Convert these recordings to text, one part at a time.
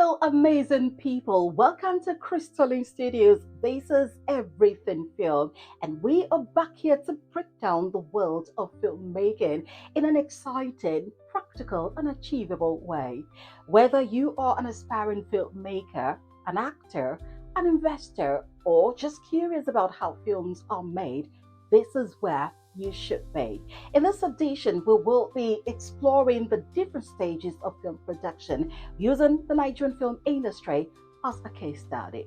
Hello, amazing people. Welcome to Crystalline Studios. This is Everything Film, and we are back here to break down the world of filmmaking in an exciting, practical, and achievable way. Whether you are an aspiring filmmaker, an actor, an investor, or just curious about how films are made, this is where you should be. In this edition, we will be exploring the different stages of film production using the Nigerian film industry as a case study.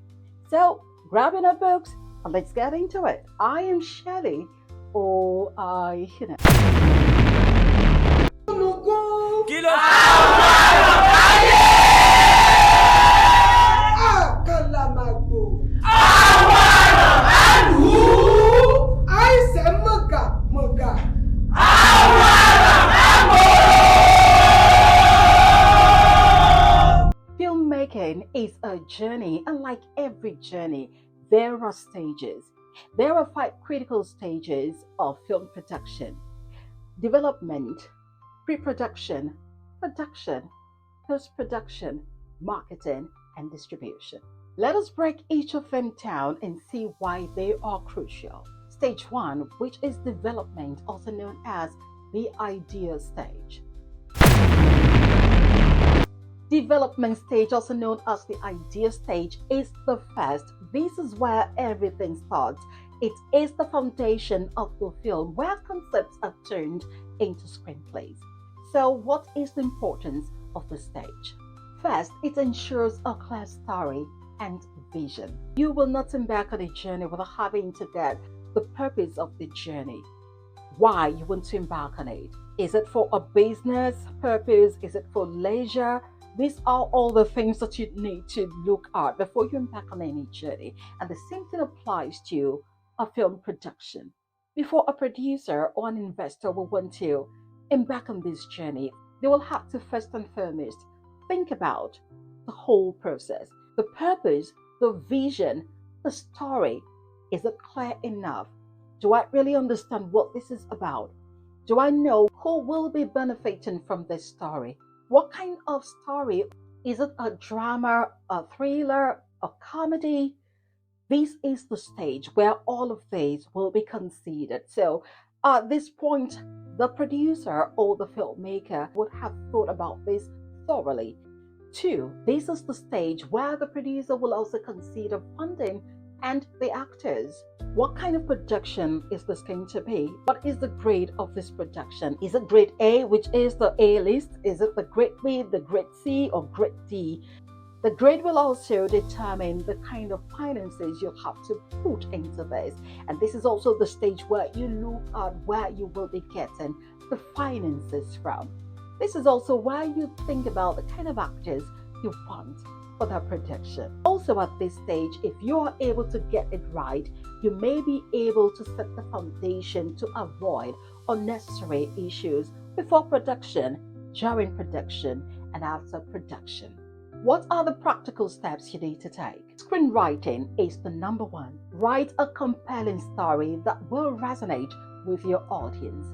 So, grab your notebooks and let's get into it. I am Shelly, or Kí ló Àkàlàmàgbò. Àìsàn mọ̀gàmọ̀gà. Filmmaking is a journey, and like every journey, there are stages. There are 5 critical stages of film production: development, pre-production, production, post-production, marketing, and distribution. Let us break each of them down and see why they are crucial. Stage 1, which is development, also known as the idea stage. Development stage, also known as the idea stage, is the first. This is where everything starts. It is the foundation of the film, where concepts are turned into screenplays. So, what is the importance of the stage? First, it ensures a clear story and vision. You will not embark on a journey without having to get the purpose of the journey. Why you want to embark on it? Is it for a business purpose? Is it for leisure? These are all the things that you need to look at before you embark on any journey. And the same thing applies to a film production. Before a producer or an investor will want to embark on this journey, they will have to first and foremost think about the whole process, the purpose, the vision, the story. Is it clear enough? Do I really understand what this is about? Do I know who will be benefiting from this story? What kind of story? Is it a drama, a thriller, a comedy? This is the stage where all of these will be considered. So at this point, the producer or the filmmaker would have thought about this thoroughly. 2, this is the stage where the producer will also consider funding and the actors. What kind of production is this going to be? What is the grade of this production? Is it grade A, which is the A list? Is it the grade B, the grade C, or grade D? The grade will also determine the kind of finances you have to put into this. And this is also the stage where you look at where you will be getting the finances from. This is also where you think about the kind of actors you want for that production. Also at this stage, if you are able to get it right, you may be able to set the foundation to avoid unnecessary issues before production, during production, and after production. What are the practical steps you need to take? Screenwriting is the number 1. Write a compelling story that will resonate with your audience.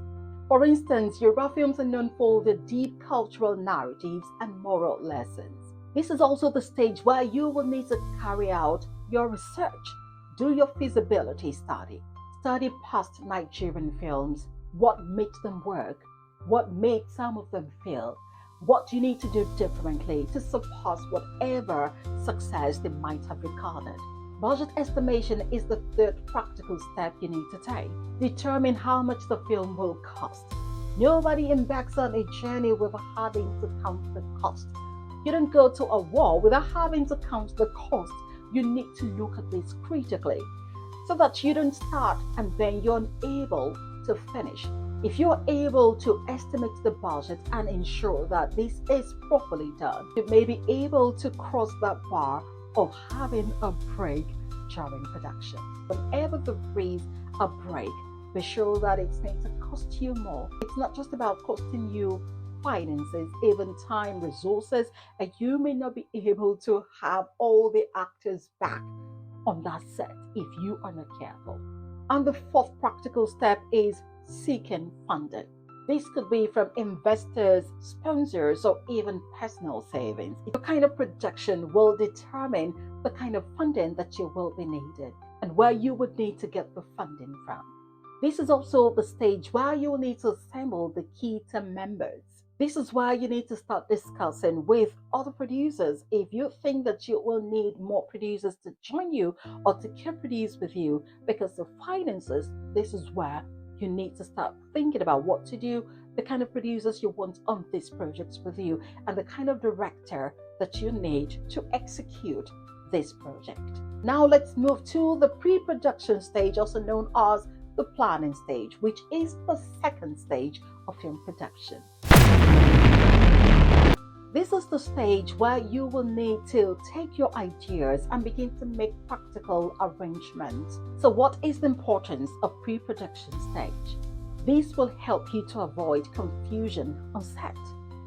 For instance, Yoruba films are known for their deep cultural narratives and moral lessons. This is also the stage where you will need to carry out your research. Do your feasibility study. Study past Nigerian films. What makes them work? What made some of them fail? What you need to do differently to surpass whatever success they might have recorded. Budget estimation is the 3rd practical step you need to take. Determine how much the film will cost. Nobody embarks on a journey without having to count the cost. You don't go to a war without having to count the cost. You need to look at this critically so that you don't start and then you're unable to finish. If you're able to estimate the budget and ensure that this is properly done, you may be able to cross that bar of having a break during production. Whenever there is a break, be sure that it's going to cost you more. It's not just about costing you finances, even time, resources, and you may not be able to have all the actors back on that set if you are not careful. And the 4th practical step is seeking funding. This could be from investors, sponsors, or even personal savings. The kind of production will determine the kind of funding that you will be needed and where you would need to get the funding from. This is also the stage where you will need to assemble the key team members. This is where you need to start discussing with other producers if you think that you will need more producers to join you or to co-produce with you because of finances. This is where you need to start thinking about what to do, the kind of producers you want on these projects with you, and the kind of director that you need to execute this project. Now let's move to the pre-production stage, also known as the planning stage, which is the second stage of film production. This is the stage where you will need to take your ideas and begin to make practical arrangements. So what is the importance of pre-production stage? This will help you to avoid confusion on set.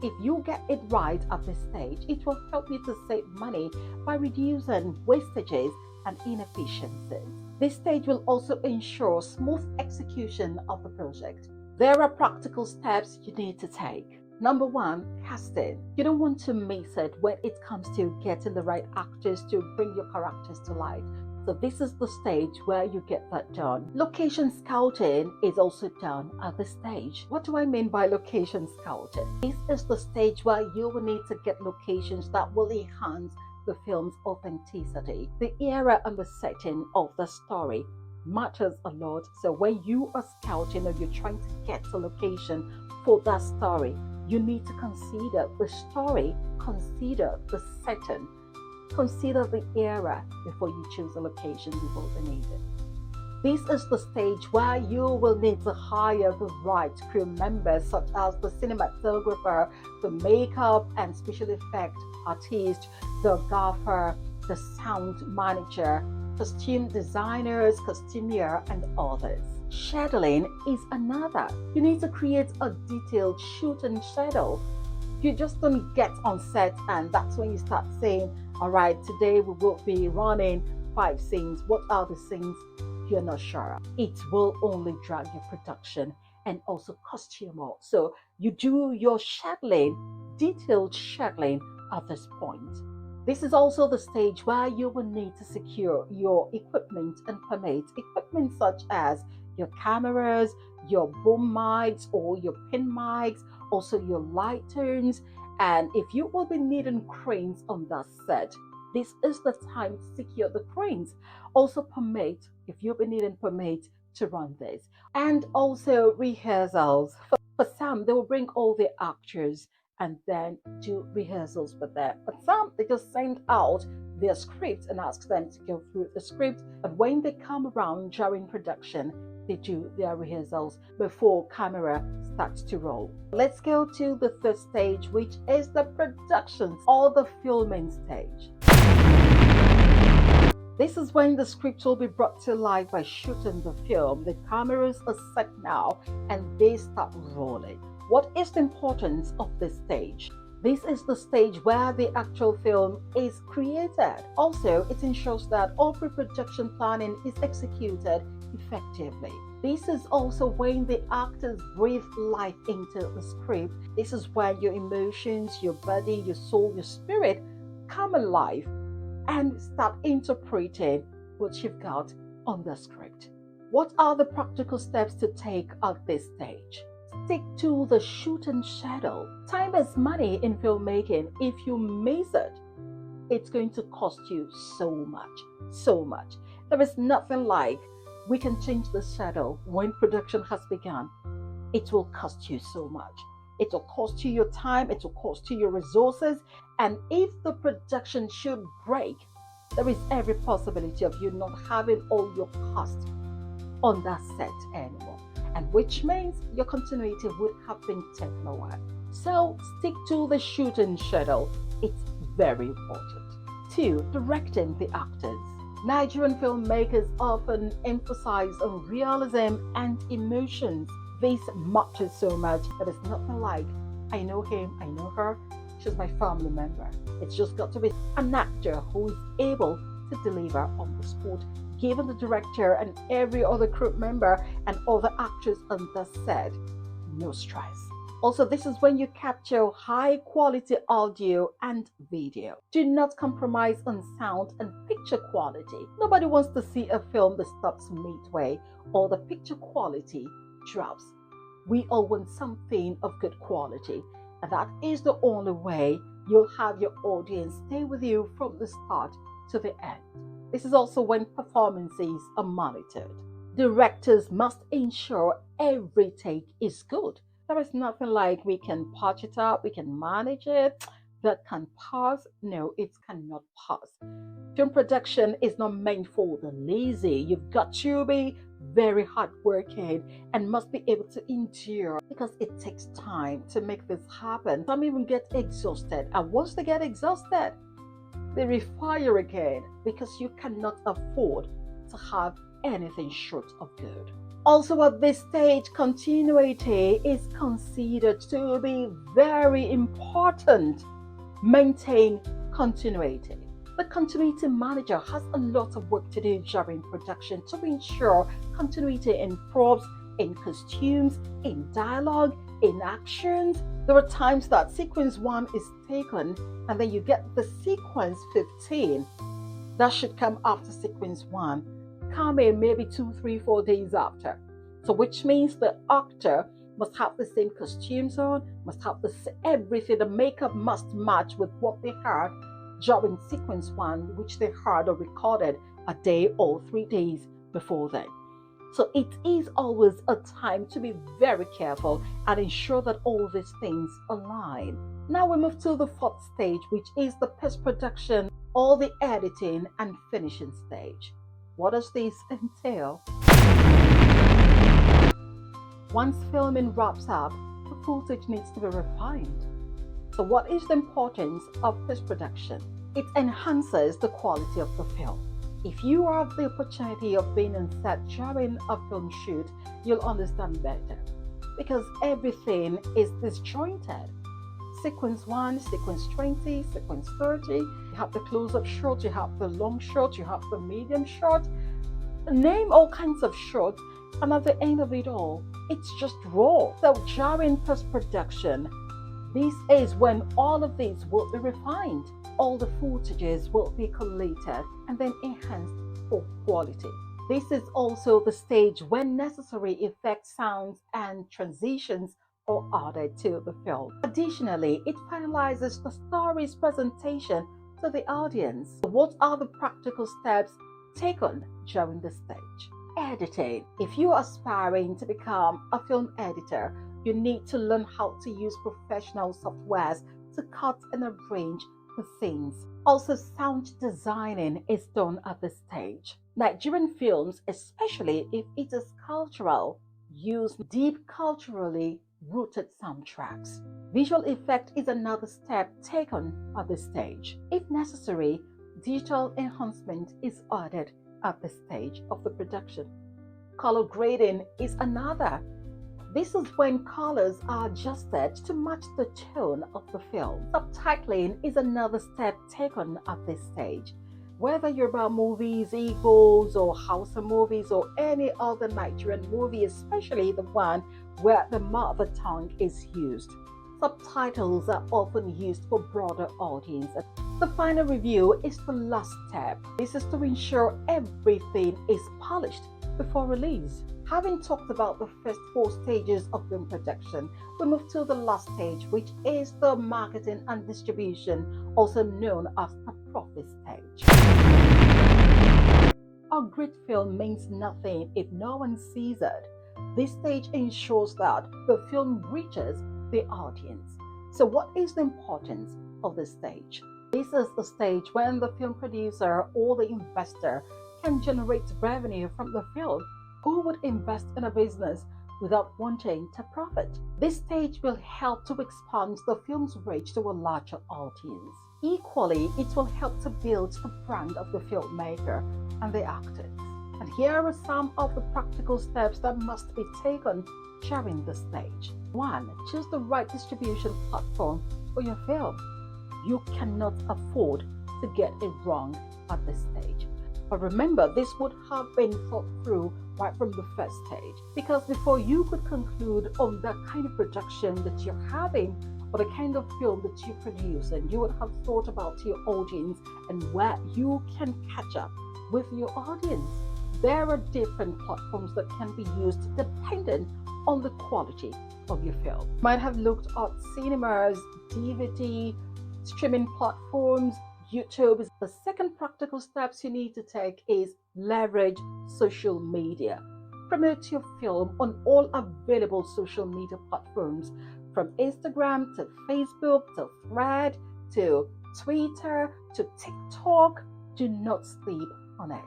If you get it right at this stage, it will help you to save money by reducing wastages and inefficiencies. This stage will also ensure smooth execution of the project. There are practical steps you need to take. Number one, casting. You don't want to miss it when it comes to getting the right actors to bring your characters to life. So this is the stage where you get that done. Location scouting is also done at this stage. What do I mean by location scouting? This is the stage where you will need to get locations that will enhance the film's authenticity. The era and the setting of the story matters a lot. So when you are scouting or you're trying to get a location for that story, you need to consider the story, consider the setting, consider the era before you choose a location you will be needed. This is the stage where you will need to hire the right crew members, such as the cinematographer, the makeup and special effect artist, the gaffer, the sound manager, costume designers, costumier, and others. Scheduling is another. You need to create a detailed shooting schedule. You just don't get on set and that's when you start saying, all right, today we will be running 5 scenes. What are the scenes? You're not sure. It will only drag your production and also cost you more. So you do your scheduling, detailed scheduling at this point. This is also the stage where you will need to secure your equipment and permit equipment such as your cameras, your boom mics or your pin mics, also your lighters, and if you will be needing cranes on that set, this is the time to secure the cranes. Also permit, if you'll be needing permit to run this, and also rehearsals. For some, they will bring all the actors and then do rehearsals with them. But some, they just send out their script and ask them to go through the script. And when they come around during production, they do their rehearsals before camera starts to roll. Let's go to the third stage, which is the production or the filming stage. This is when the script will be brought to life by shooting the film. The cameras are set now and they start rolling. What is the importance of this stage? This is the stage where the actual film is created. Also, it ensures that all pre-production planning is executed effectively. This is also when the actors breathe life into the script. This is where your emotions, your body, your soul, your spirit come alive and start interpreting what you've got on the script. What are the practical steps to take at this stage? Stick to the shooting schedule. Time is money in filmmaking. If you miss it, it's going to cost you so much, so much. There is nothing like we can change the schedule when production has begun. It will cost you so much. It will cost you your time, it will cost you your resources, and if the production should break, there is every possibility of you not having all your costs on that set anymore, and which means your continuity would have been taken away. So stick to the shooting schedule. It's very important. 2. Directing the actors. Nigerian filmmakers often emphasize on realism and emotions. This matters so much. There is nothing like, I know him, I know her, she's my family member. It's just got to be an actor who is able to deliver on the spot, given the director and every other crew member and other actors on the set no stress. Also, this is when you capture high quality audio and video. Do not compromise on sound and picture quality. Nobody wants to see a film that stops midway or the picture quality drops. We all want something of good quality, and that is the only way you'll have your audience stay with you from the start to the end. This is also when performances are monitored. Directors must ensure every take is good. There is nothing like we can patch it up, we can manage it, that can pause. No, it cannot pause. Film production is not meant for the lazy. You've got to be very hardworking and must be able to endure because it takes time to make this happen. Some even get exhausted, and once they get exhausted, they refire again because you cannot afford to have anything short of good. Also, at this stage, continuity is considered to be very important. Maintain continuity. The continuity manager has a lot of work to do during production to ensure continuity in props, in costumes, in dialogue, in actions. There are times that sequence 1 is taken and then you get the sequence 15 that should come after sequence 1 come in maybe 2, 3, 4 days after. So which means the actor must have the same costumes on, must have everything. The makeup must match with what they heard during sequence 1, which they heard or recorded a day or 3 days before then. So it is always a time to be very careful and ensure that all these things align. Now we move to the 4th stage, which is the post-production or the editing and finishing stage. What does this entail? Once filming wraps up, the footage needs to be refined. So what is the importance of post-production? It enhances the quality of the film. If you have the opportunity of being on set during a film shoot, you'll understand better because everything is disjointed. Sequence 1, sequence 20, sequence 30, you have the close-up shot, you have the long shot, you have the medium shot, name all kinds of shots, and at the end of it all, it's just raw. So during post-production, this is when all of these will be refined. All the footages will be collated and then enhanced for quality. This is also the stage when necessary effects, sounds, and transitions are added to the film. Additionally, it finalizes the story's presentation to the audience. What are the practical steps taken during this stage? Editing. If you are aspiring to become a film editor, you need to learn how to use professional softwares to cut and arrange the scenes. Also, sound designing is done at this stage. Nigerian films, especially if it is cultural, use deep culturally rooted soundtracks. Visual effect is another step taken at this stage. If necessary, digital enhancement is added at this stage of the production. Color grading is another. This is when colors are adjusted to match the tone of the film. Subtitling is another step taken at this stage. Whether you're about movies, Eagles, or Hausa movies, or any other Nigerian movie, especially the one where the mother tongue is used, subtitles are often used for broader audiences. The final review is the last step. This is to ensure everything is polished before release. Having talked about the first 4 stages of film production, we move to the last stage, which is the marketing and distribution, also known as the profit stage. A great film means nothing if no one sees it. This stage ensures that the film reaches the audience. So what is the importance of this stage? This is the stage when the film producer or the investor can generate revenue from the film. Who would invest in a business without wanting to profit? This stage will help to expand the film's reach to a larger audience. Equally, it will help to build the brand of the filmmaker and the actors. And here are some of the practical steps that must be taken during this stage. 1. Choose the right distribution platform for your film. You cannot afford to get it wrong at this stage. But remember, this would have been thought through right from the first stage. Because before you could conclude on the kind of production that you're having or the kind of film that you produce, and you would have thought about your audience and where you can catch up with your audience. There are different platforms that can be used dependent on the quality of your film. You might have looked at cinemas, DVD, streaming platforms, YouTube. The second practical steps you need to take is leverage social media. Promote your film on all available social media platforms, from Instagram to Facebook to Thread to Twitter to TikTok. Do not sleep on it.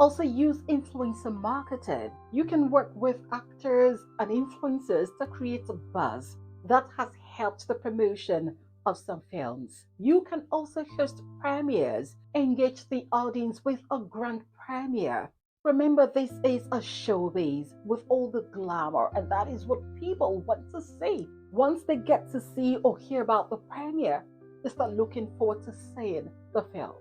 Also, use influencer marketing. You can work with actors and influencers to create a buzz that has helped the promotion of some films. You can also host premieres, engage the audience with a grand premiere. Remember, this is a showbiz with all the glamour, and that is what people want to see. Once they get to see or hear about the premiere, they start looking forward to seeing the film.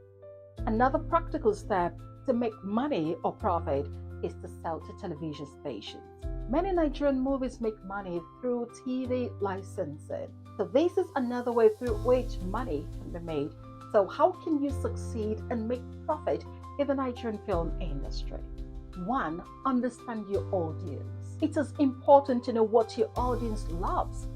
Another practical step to make money or profit is to sell to television stations. Many Nigerian movies make money through TV licensing. So this is another way through which money can be made. So how can you succeed and make profit in the Nigerian film industry? 1. Understand your audience. It is important to know what your audience loves.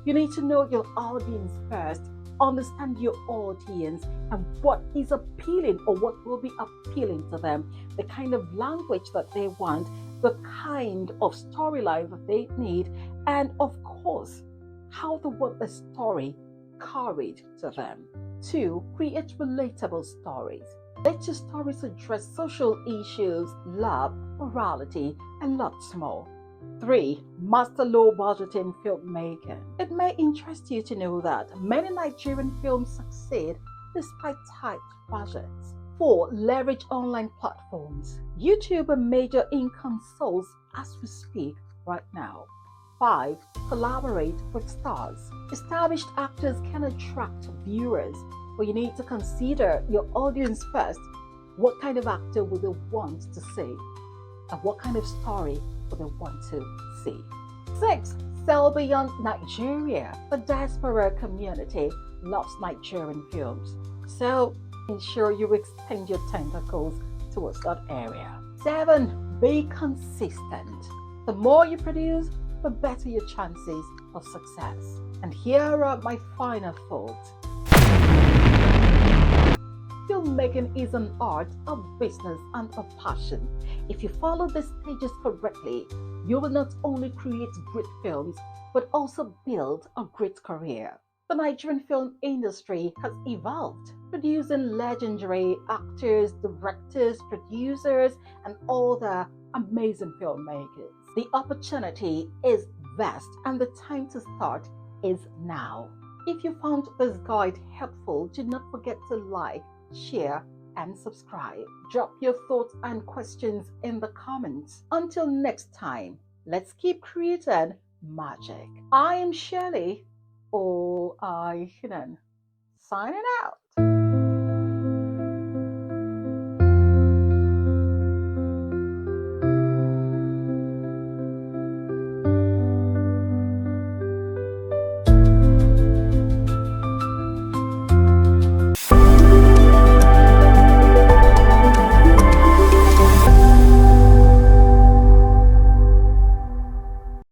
You need to know your audience first. Understand your audience and what is appealing or what will be appealing to them, the kind of language that they want, the kind of storyline that they need, and of course, how they want the story carried to them. 2. Create relatable stories. Let your stories address social issues, love, morality, and lots more. 3. Master low budgeting filmmaking. It may interest you to know that many Nigerian films succeed despite tight budgets. 4. Leverage online platforms. YouTube a major income source as we speak right now. 5. Collaborate with stars. Established actors can attract viewers, but you need to consider your audience first. What kind of actor will they want to see? And what kind of story will they want to see? 6. Sell beyond Nigeria. The diaspora community loves Nigerian films, so ensure you extend your tentacles towards that area. 7. Be consistent. The more you produce, the better your chances of success. And here are my final thoughts. Filmmaking is an art, a business, and a passion. If you follow the stages correctly, you will not only create great films, but also build a great career. The Nigerian film industry has evolved, producing legendary actors, directors, producers, and all the amazing filmmakers. The opportunity is vast, and the time to start is now. If you found this guide helpful, do not forget to like, share, and subscribe. Drop your thoughts and questions in the comments. Until next time, let's keep creating magic. I am Shirley, or I, signing out.